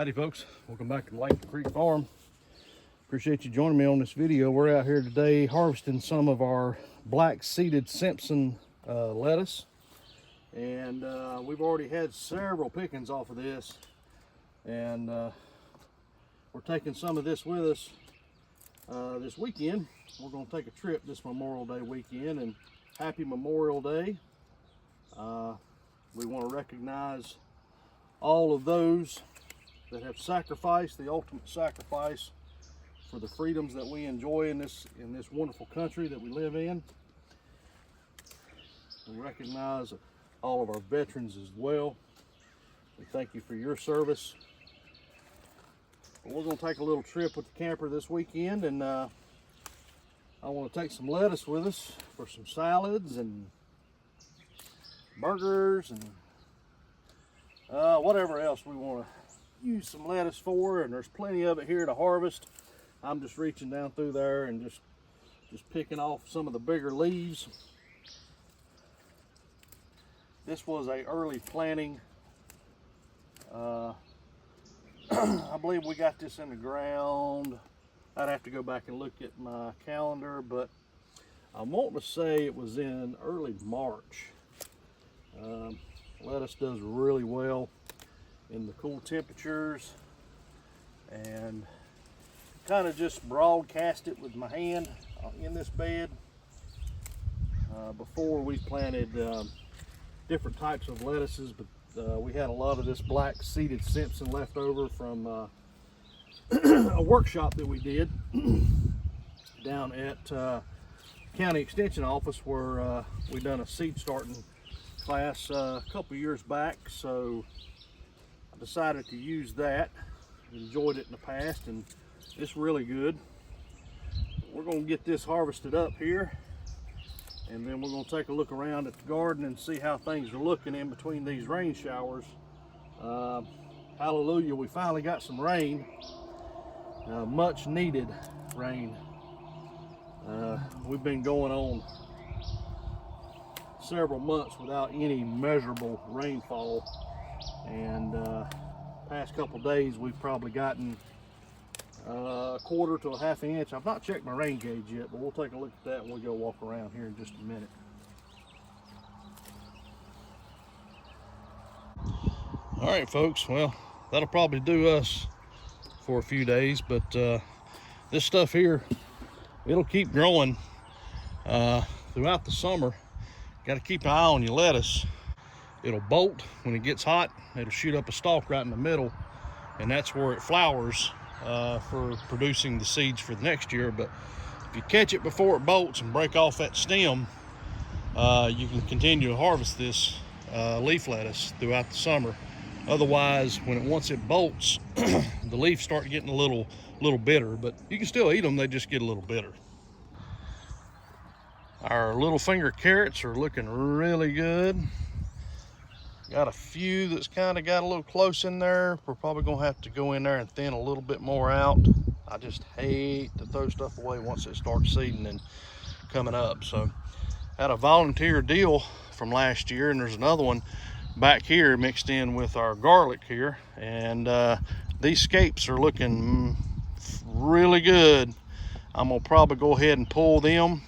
Howdy folks, welcome back to Lake Creek Farm. Appreciate you joining me on this video. We're out here today harvesting some of our black seeded Simpson lettuce, and we've already had several pickings off of this, and we're taking some of this with us this weekend. We're going to take a trip this Memorial Day weekend, and happy Memorial Day. We want to recognize all of those that have sacrificed, the ultimate sacrifice for the freedoms that we enjoy in this wonderful country that we live in. We recognize all of our veterans as well. We thank you for your service. But we're going to take a little trip with the camper this weekend, and I want to take some lettuce with us for some salads and burgers and whatever else we want to use some lettuce for, and there's plenty of it here to harvest. I'm just reaching down through there and just picking off some of the bigger leaves. This was a early planting. I believe we got this in the ground. I'd have to go back and look at my calendar, but I want to say it was in early March. Lettuce does really well in the cool temperatures, and kind of just broadcast it with my hand in this bed. Before we planted different types of lettuces, but we had a lot of this black seeded Simpson left over from a workshop that we did down at County Extension Office, where we done a seed starting class a couple years back. So I decided to use that. Enjoyed it in the past, and it's really good. We're going to get this harvested up here, and then we're going to take a look around at the garden and see how things are looking in between these rain showers. Hallelujah, we finally got some rain, much needed rain. We've been going on several months without any measurable rainfall, and past couple days we've probably gotten a quarter to a half inch. I've not checked my rain gauge yet, but we'll take a look at that when we go walk around here in just a minute. All right folks, well, that'll probably do us for a few days, but this stuff here, it'll keep growing throughout the summer. Got to keep an eye on your lettuce. It'll bolt when it gets hot. It'll shoot up a stalk right in the middle, and that's where it flowers for producing the seeds for the next year. But if you catch it before it bolts and break off that stem, you can continue to harvest this leaf lettuce throughout the summer. Otherwise, once it bolts, the leaves start getting a little bitter, but you can still eat them. They just get a little bitter. Our little finger carrots are looking really good. Got a few that's kind of got a little close in there. We're probably gonna have to go in there and thin a little bit more out. I just hate to throw stuff away once it starts seeding and coming up. So had a volunteer deal from last year, and there's another one back here mixed in with our garlic here, and these scapes are looking really good. I'm gonna probably go ahead and pull them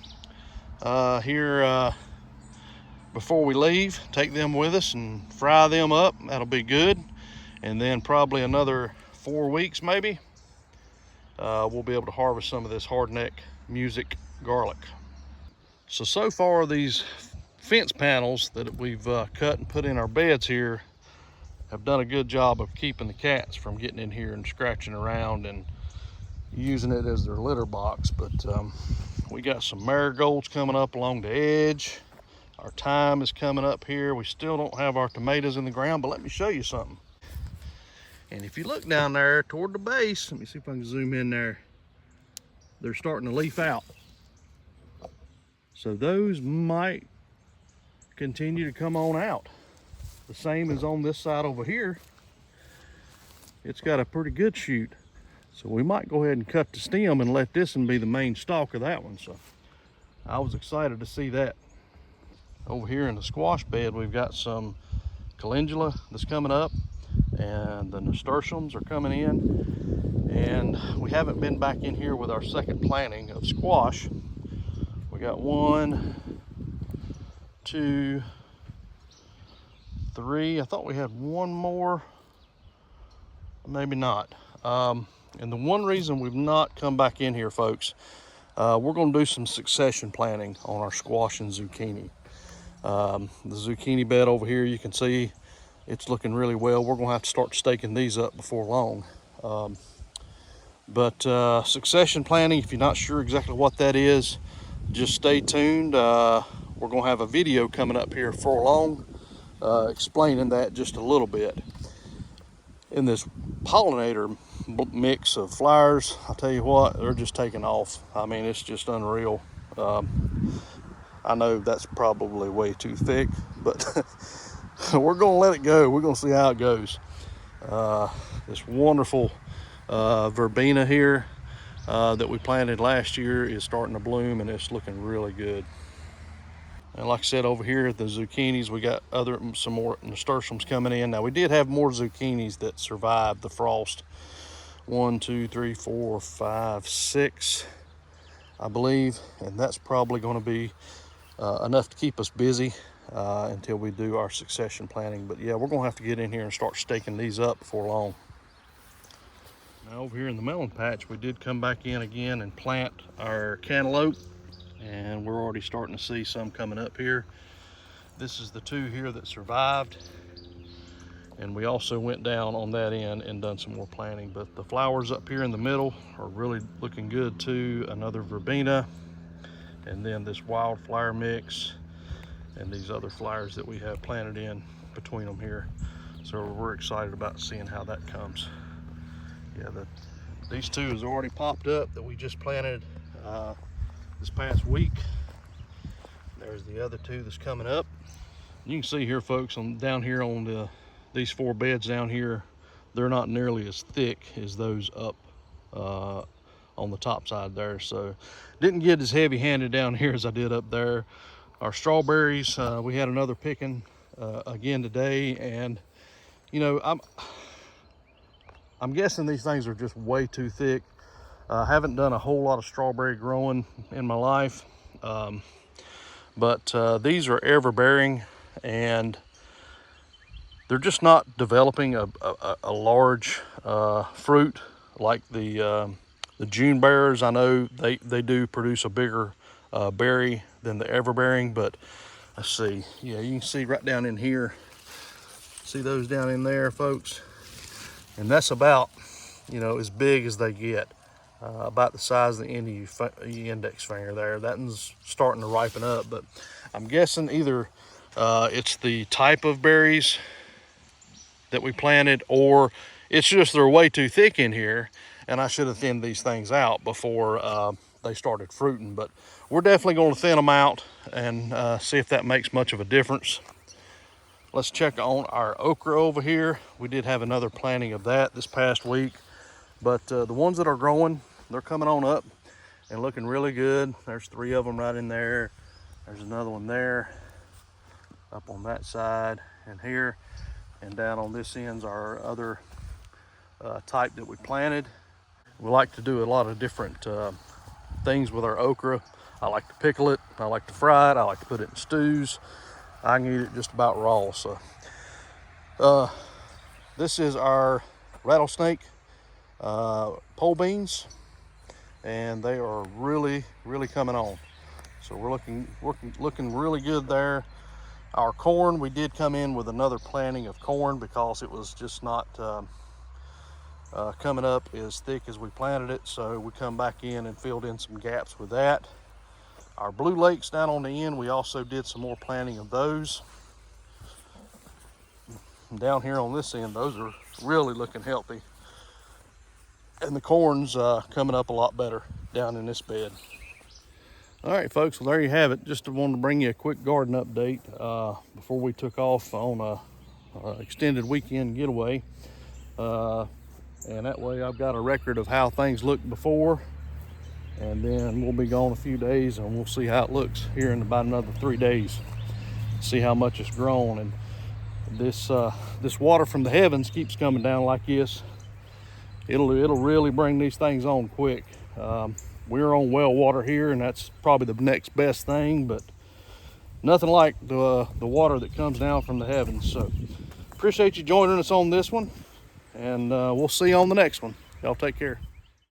here before we leave. Take them with us and fry them up. That'll be good. And then probably another 4 weeks maybe, we'll be able to harvest some of this hardneck music garlic. So far these fence panels that we've cut and put in our beds here have done a good job of keeping the cats from getting in here and scratching around and using it as their litter box. But we got some marigolds coming up along the edge. Our thyme is coming up here. We still don't have our tomatoes in the ground, but let me show you something. And if you look down there toward the base, let me see if I can zoom in there. They're starting to leaf out. So those might continue to come on out. The same as on this side over here. It's got a pretty good shoot. So we might go ahead and cut the stem and let this one be the main stalk of that one. So I was excited to see that. Over here in the squash bed, we've got some calendula that's coming up, and the nasturtiums are coming in. And we haven't been back in here with our second planting of squash. We got 1, 2, 3. I thought we had one more, maybe not. And the one reason we've not come back in here, folks, we're going to do some succession planting on our squash and zucchini. The zucchini bed over here, you can see it's looking really well. We're going to have to start staking these up before long. But succession planting, if you're not sure exactly what that is, just stay tuned. We're going to have a video coming up here for long explaining that just a little bit. In this pollinator mix of flowers, I'll tell you what, they're just taking off. I mean, it's just unreal. I know that's probably way too thick, but we're gonna let it go. We're gonna see how it goes. This wonderful verbena here that we planted last year is starting to bloom, and it's looking really good. And like I said, over here at the zucchinis, we got some more nasturtiums coming in. Now, we did have more zucchinis that survived the frost. 1, 2, 3, 4, 5, 6, I believe. And that's probably going to be enough to keep us busy until we do our succession planting. But yeah, we're going to have to get in here and start staking these up before long. Now, over here in the melon patch, we did come back in again and plant our cantaloupe. And we're already starting to see some coming up here. This is the 2 here that survived. And we also went down on that end and done some more planting. But the flowers up here in the middle are really looking good too. Another verbena, and then this wildflower mix, and these other flowers that we have planted in between them here. So we're excited about seeing how that comes. Yeah, these 2 has already popped up that we just planted this past week. There's the other 2 that's coming up. You can see here, folks, down here on these 4 beds down here, they're not nearly as thick as those up on the top side there. So didn't get as heavy handed down here as I did up there. Our strawberries, we had another picking again today, and you know, I'm guessing these things are just way too thick. I haven't done a whole lot of strawberry growing in my life, but these are ever-bearing, and they're just not developing a large fruit like the June bearers. I know they do produce a bigger berry than the ever-bearing, but let's see. Yeah, you can see right down in here. See those down in there, folks? And that's about, you know, as big as they get. About the size of the end of your index finger there. That one's starting to ripen up, but I'm guessing either it's the type of berries that we planted, or it's just they're way too thick in here, and I should have thinned these things out before they started fruiting. But we're definitely going to thin them out and see if that makes much of a difference. Let's check on our okra over here. We did have another planting of that this past week, but the ones that are growing, they're coming on up and looking really good. There's 3 of them right in there. There's another one there, up on that side and here, and down on this end's our other type that we planted. We like to do a lot of different things with our okra. I like to pickle it, I like to fry it, I like to put it in stews. I can eat it just about raw. So this is our rattlesnake pole beans, and they are really coming on. So we're looking really good there. Our corn, we did come in with another planting of corn because it was just not coming up as thick as we planted it. So we come back in and filled in some gaps with that. Our blue lakes down on the end, we also did some more planting of those. And down here on this end, those are really looking healthy. And the corn's coming up a lot better down in this bed. All right, folks, well, there you have it. Just wanted to bring you a quick garden update before we took off on a extended weekend getaway. And that way I've got a record of how things looked before, and then we'll be gone a few days and we'll see how it looks here in about another 3 days. See how much it's grown. And this water from the heavens keeps coming down like this, it'll really bring these things on quick. We're on well water here, and that's probably the next best thing, but nothing like the water that comes down from the heavens. So appreciate you joining us on this one, and we'll see you on the next one. Y'all take care.